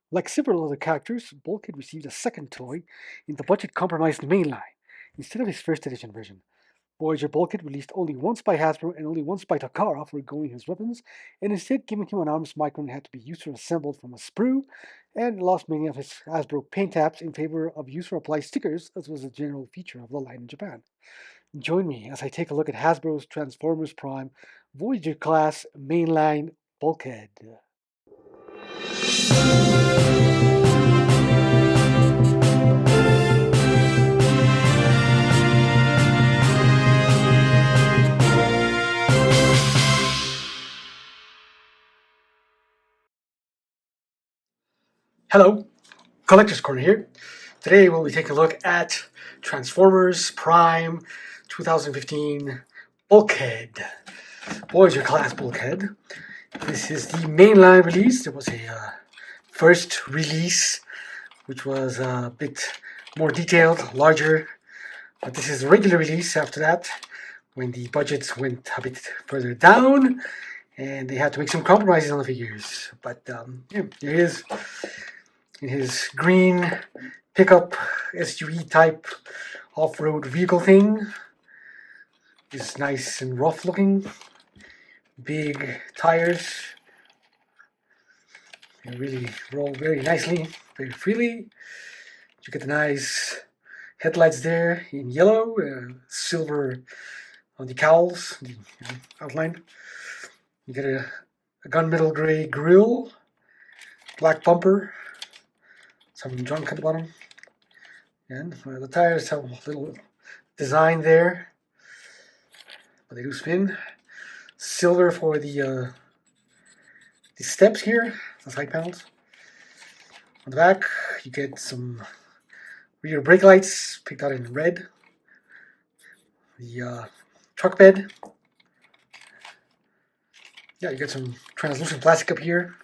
Like several other characters, Bulkhead received a second toy in the budget-compromised mainline, instead of his first edition version. Voyager Bulkhead released only once by Hasbro and only once by Takara for going his weapons, and instead giving him an arms micro and had to be user assembled from a sprue, and lost many of his Hasbro paint apps in favor of user apply stickers, as was a general feature of the line in Japan. Join me as I take a look at Hasbro's Transformers Prime Voyager Class Mainline Bulkhead. Hello, Collector's Corner here. Today we'll be taking a look at Transformers Prime 2015 Bulkhead, Voyager Class Bulkhead. This is the mainline release. There was a first release, which was a bit more detailed, larger, but this is a regular release after that, when the budgets went a bit further down, and they had to make some compromises on the figures. But yeah, here he is in his green pickup SUV type off-road vehicle thing. It's nice and rough looking. Big tires. They really roll very nicely, very freely. You get the nice headlights there in yellow, silver on the cowls, the outline. You get a gunmetal gray grille, black bumper, some junk at the bottom. And the tires have a little design there, but they do spin. Silver for the steps here, the side panels. On the back, you get some rear brake lights picked out in red. The truck bed. Yeah, you get some translucent plastic up here,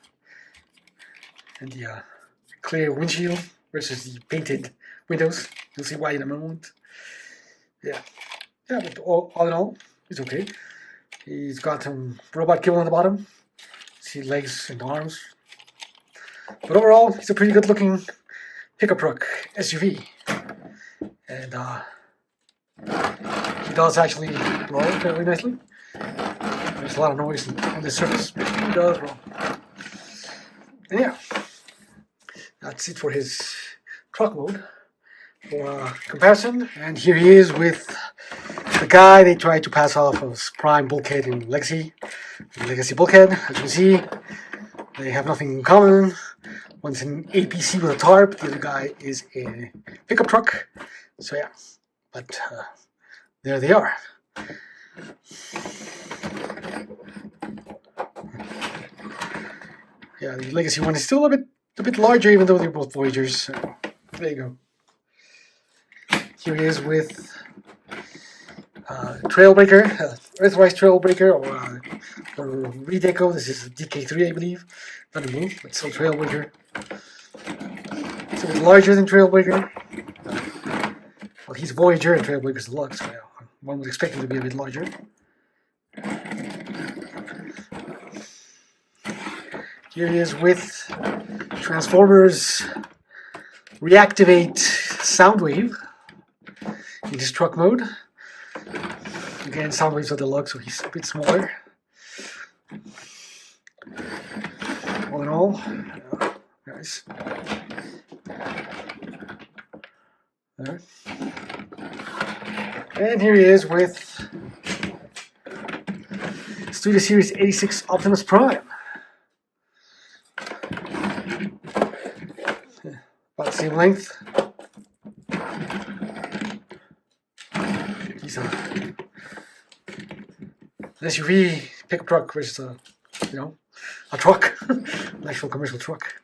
and the clear windshield versus the painted windows. You'll see why in a moment. Yeah, but all in all, it's okay. He's got some robot kibble on the bottom. See legs and arms. But overall, it's a pretty good looking pickup truck SUV. And he does actually roll fairly nicely. There's a lot of noise on the surface, but he does roll. And yeah, that's it for his truck mode. For comparison, and here he is with the guy they tried to pass off as Prime Bulkhead in Legacy Bulkhead. As you can see, they have nothing in common. One's an APC with a tarp, the other guy is a pickup truck. So yeah, but there they are. Yeah, the Legacy one is still a bit larger, even though they're both Voyagers. So there you go. Here he is with Trailbreaker, Earthrise Trailbreaker, or Redeco. This is DK3, I believe. Not a move, but still Trailbreaker. It's a bit larger than Trailbreaker. Well, he's Voyager and Trailbreaker's Deluxe, so one would expect him to be a bit larger. Here he is with Transformers Reactivate Soundwave in his truck mode. Again, Soundwave's a deluxe, so he's a bit smaller. All in all, nice. There. And here he is with Studio Series 86 Optimus Prime. About the same length. He's an SUV pickup truck versus a truck, an actual commercial truck.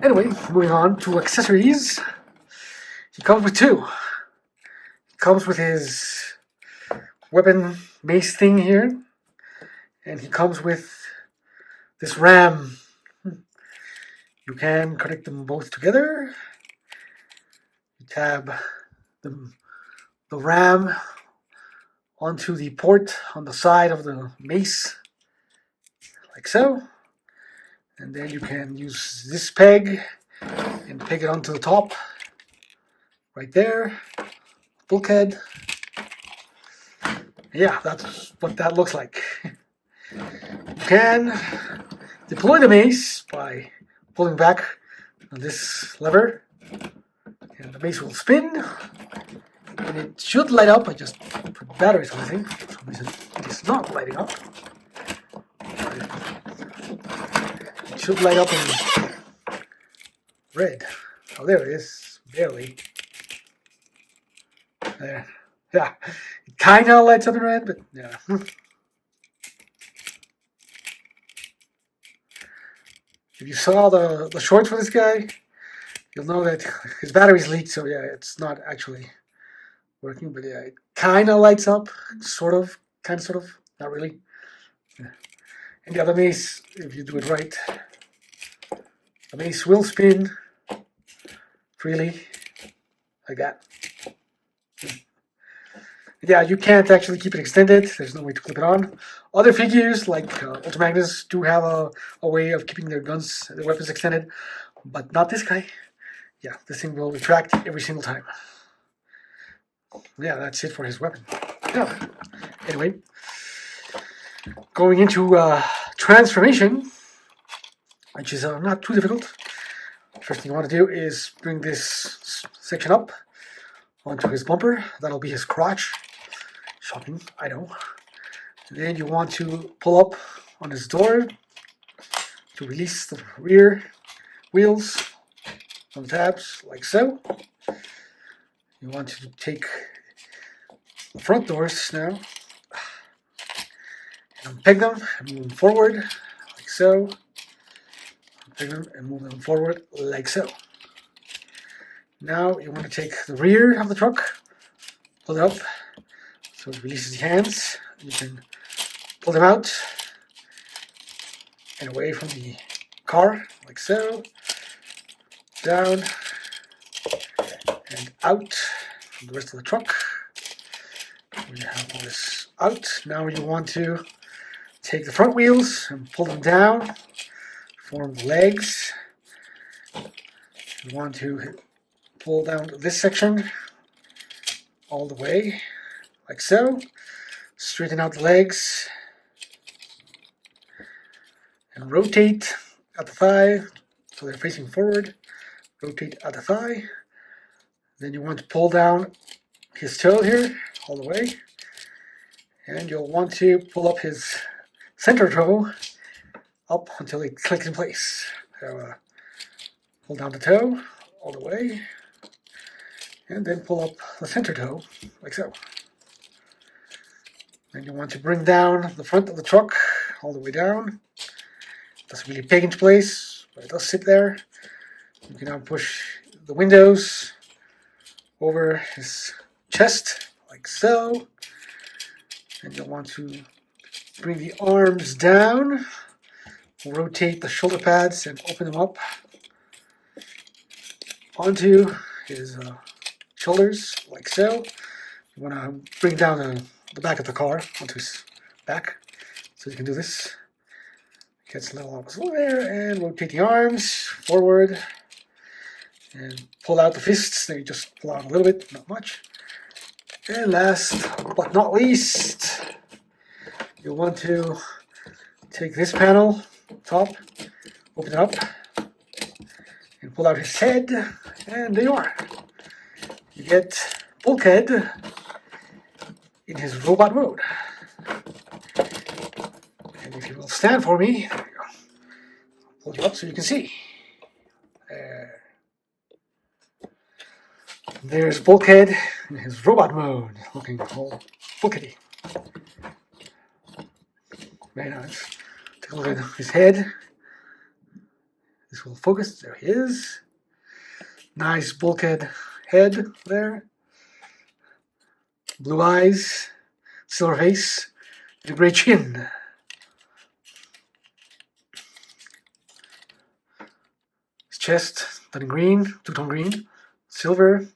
Anyway, moving on to accessories. He comes with two. He comes with his weapon mace thing here, and he comes with this ram. You can connect them both together. You tab the ram onto the port on the side of the mace, like so. And then you can use this peg and peg it onto the top, right there, bulkhead. Yeah, that's what that looks like. You can deploy the mace by pulling back on this lever, and the mace will spin, and it should light up. I just put batteries on the thing. For some reason, it is not lighting up. It should light up in red. Oh, there it is, barely. There. Yeah, it kind of lights up in red, but yeah. If you saw the shorts for this guy, you'll know that his battery's leaked, so yeah, it's not actually working, but yeah, it kind of lights up, sort of, kind of, sort of, not really. Yeah. And the other mace, if you do it right, the mace will spin freely, like that. Yeah, you can't actually keep it extended. There's no way to clip it on. Other figures, like Ultramagnus, do have a way of keeping their guns, their weapons extended, but not this guy. Yeah, this thing will retract every single time. Yeah, that's it for his weapon. Yeah. Anyway, going into transformation, which is not too difficult. First thing you want to do is bring this section up onto his bumper. That'll be his crotch. Shocking, I know. Then you want to pull up on his door to release the rear wheels on the tabs, like so. You want to take the front doors now and peg them and move them forward, like so. Peg them and move them forward, like so. Now you want to take the rear of the truck, pull it up, so it releases the hands. You can pull them out and away from the car, like so. Down and out from the rest of the truck. We have this out. Now you want to take the front wheels and pull them down, form the legs. You want to pull down this section all the way, like so. Straighten out the legs and rotate at the thigh so they're facing forward. Rotate at the thigh. Then you want to pull down his toe here all the way, and you'll want to pull up his center toe up until it clicks in place. So pull down the toe all the way, and then pull up the center toe like so. Then you want to bring down the front of the truck all the way down. It doesn't really peg into place, but it does sit there. You can now push the windows over his chest like so. And you'll want to bring the arms down, rotate the shoulder pads and open them up onto his shoulders like so. You want to bring down the back of the car onto his back, so you can do this. Gets a little opposite there, and rotate the arms forward and pull out the fists. They just pull out a little bit, not much. And last but not least, you'll want to take this panel top, open it up, and pull out his head, and there you are. You get Bulkhead in his robot mode. And if you will stand for me, there you go. I'll pull you up so you can see. There. There's Bulkhead in his robot mode, looking all bulkheady. Very nice. Take a look at his head. This will focus. There he is. Nice Bulkhead head there. Blue eyes, silver face, and a gray chin. His chest done in green, two-tone green, silver.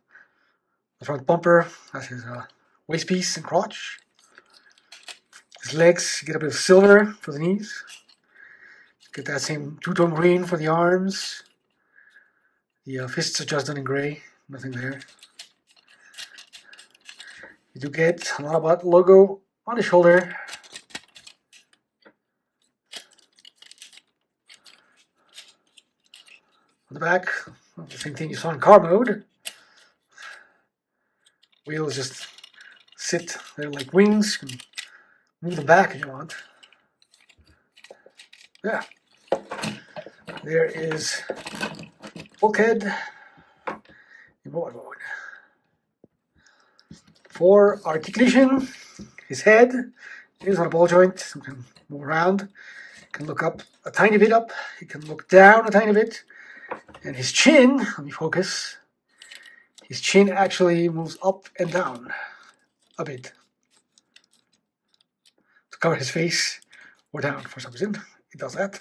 The front bumper has his waist piece and crotch. His legs get a bit of silver for the knees. Get that same two-tone green for the arms. The fists are just done in gray. Nothing there. You do get an Autobot logo on the shoulder. On the back, the same thing you saw in car mode. Wheels just sit there like wings. You can move them back if you want. Yeah. There is Bulkhead in Voyager mode. For articulation, his head is on a ball joint, so he can move around. He can look up a tiny bit up. He can look down a tiny bit. And his chin, let me focus. His chin actually moves up and down a bit to cover his face or down for some reason. It does that.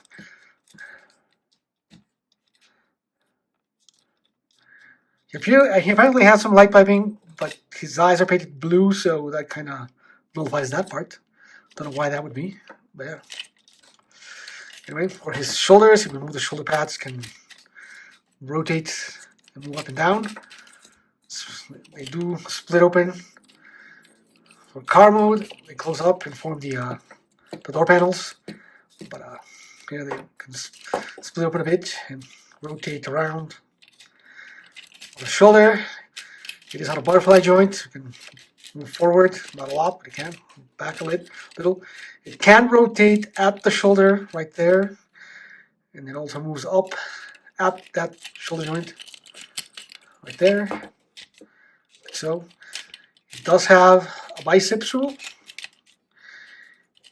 He apparently has some light piping, but his eyes are painted blue, so that kind of nullifies that part. Don't know why that would be, but yeah. Anyway, for his shoulders, he can move the shoulder pads, can rotate and move up and down. They do split open. For car mode, they close up and form the door panels, but here they can split open a bit and rotate around. The shoulder, it is on a butterfly joint. You can move forward, not a lot, but it can. Back a little. It can rotate at the shoulder right there, and it also moves up at that shoulder joint right there. Like so. It does have a bicep swivel.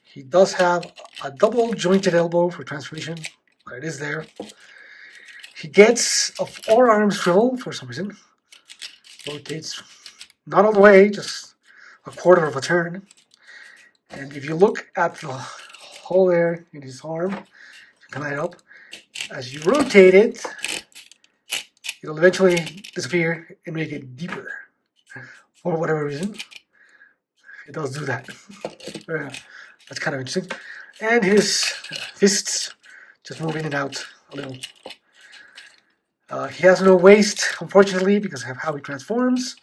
He does have a double jointed elbow for transformation, but it is there. He gets a forearm swivel for some reason. Rotates not all the way, just a quarter of a turn. And if you look at the hole there in his arm, you can light it up. As you rotate it, it'll eventually disappear and make it deeper. For whatever reason, it does do that. That's kind of interesting. And his fists just move in and out a little. He has no waist, unfortunately, because of how he transforms.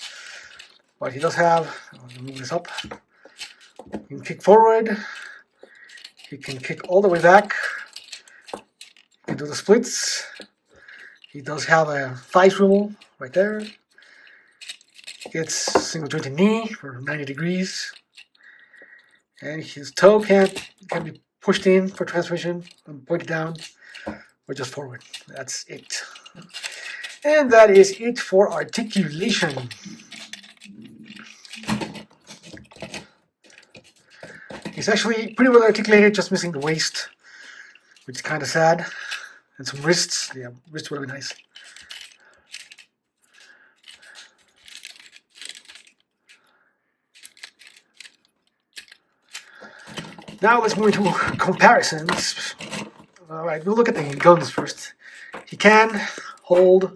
But he does have, I'll move this up. He can kick forward. He can kick all the way back. He can do the splits. He does have a thigh swivel right there. Gets single jointed knee for 90 degrees. And his toe can be pushed in for transmission and pointed down or just forward. That's it. And that is it for articulation. He's actually pretty well articulated, just missing the waist, which is kind of sad. And some wrists. Yeah, wrists would have been nice. Now let's move into comparisons. Alright, we'll look at the guns first. He can hold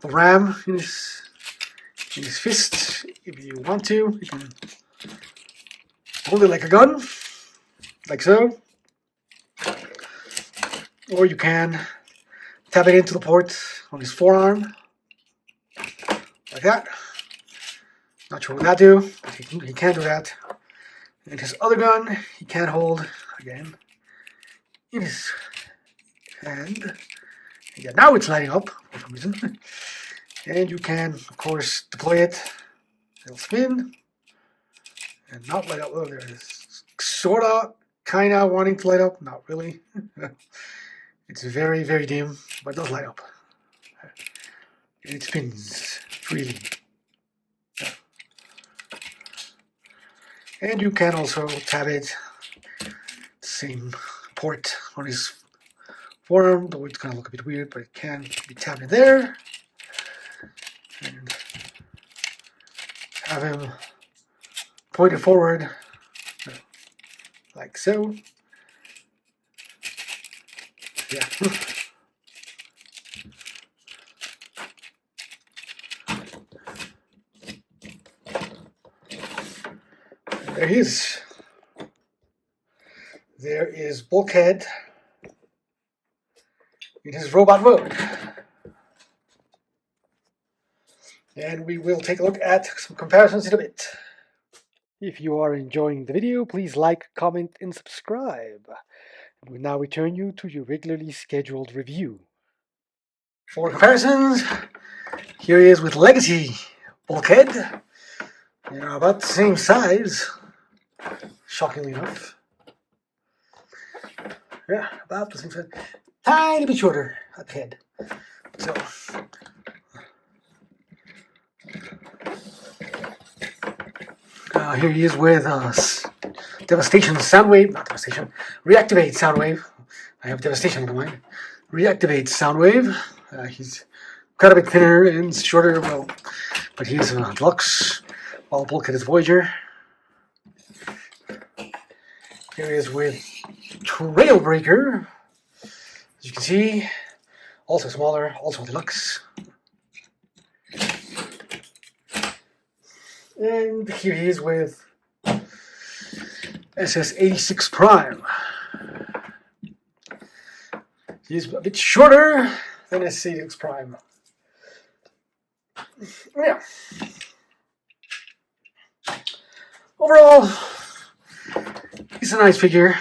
the ram in his fist if you want to. You can hold it like a gun, like so. Or you can tap it into the port on his forearm, like that. Not sure what that do, but he can do that. And his other gun, he can hold, again, in his hand. Yeah, now it's lighting up for some reason. And you can, of course, deploy it. It'll spin and not light up. Oh, there it is. Sorta, kinda wanting to light up. Not really. It's very, very dim, but it does light up. And it spins freely. And you can also tap it, same port on his forearm, though it's going to look a bit weird, but it can be tapped in there. And have him pointed forward, like so. Yeah. There he is. There is Bulkhead in his robot mode. And we will take a look at some comparisons in a bit. If you are enjoying the video, please like, comment, and subscribe. And we now return you to your regularly scheduled review. For comparisons, here he is with Legacy Bulkhead. They are about the same size, shockingly enough. Yeah, about the same size. Tiny bit shorter at the head. So, here he is with Devastation Soundwave, not Devastation, Reactivate Soundwave. I have Devastation in mind. Reactivate Soundwave. He's quite a bit thinner and shorter, well, but he's Deluxe, while Bulkhead is Voyager. Here he is with Trailbreaker. As you can see, also smaller, also Deluxe. And here he is with SS86 Prime. He's a bit shorter than SS86 Prime. Yeah. Overall, he's a nice figure.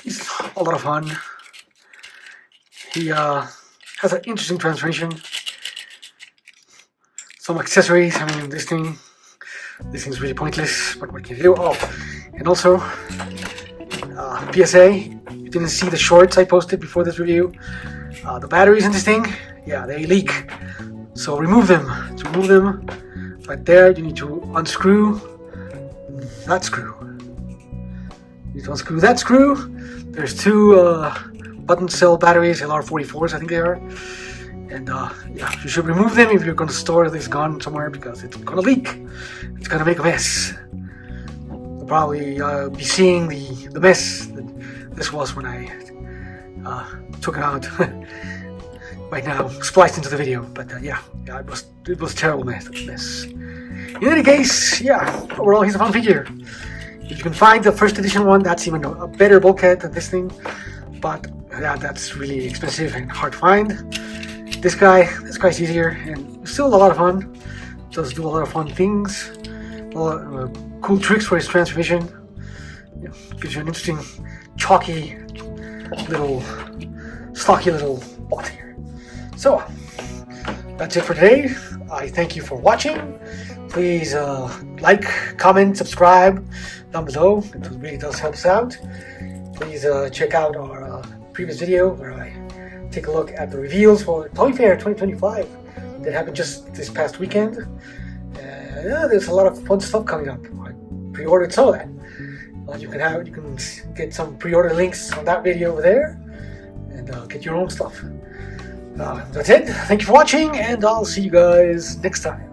He's a lot of fun. He has an interesting transformation. Some accessories. I mean, this thing's really pointless, but what can you do? Oh, and also, PSA, you didn't see the shorts I posted before this review. The batteries in this thing, yeah, they leak. So remove them. To remove them, right there, you need to unscrew that screw. You need to unscrew that screw. There's two button cell batteries, LR44s, I think they are. And yeah, you should remove them if you're going to store this gun somewhere, because it's going to leak. It's going to make a mess. You'll probably be seeing the mess that this was when I took it out. Right now, spliced into the video. But yeah, it was a terrible mess. In any case, yeah, overall he's a fun figure. If you can find the first edition one, that's even a better bulkhead than this thing. But yeah, that's really expensive and hard to find. This guy's easier and still a lot of fun. Does do a lot of fun things. A lot of cool tricks for his transformation. Yeah, gives you an interesting, chalky, little, stocky little bot here. So, that's it for today. I thank you for watching. Please like, comment, subscribe down below. It really does help us out. Please check out our previous video where I take a look at the reveals for Toy Fair 2025 that happened just this past weekend. Yeah, there's a lot of fun stuff coming up. I pre-ordered some of that. You can get some pre-order links on that video over there and get your own stuff. That's it. Thank you for watching, and I'll see you guys next time.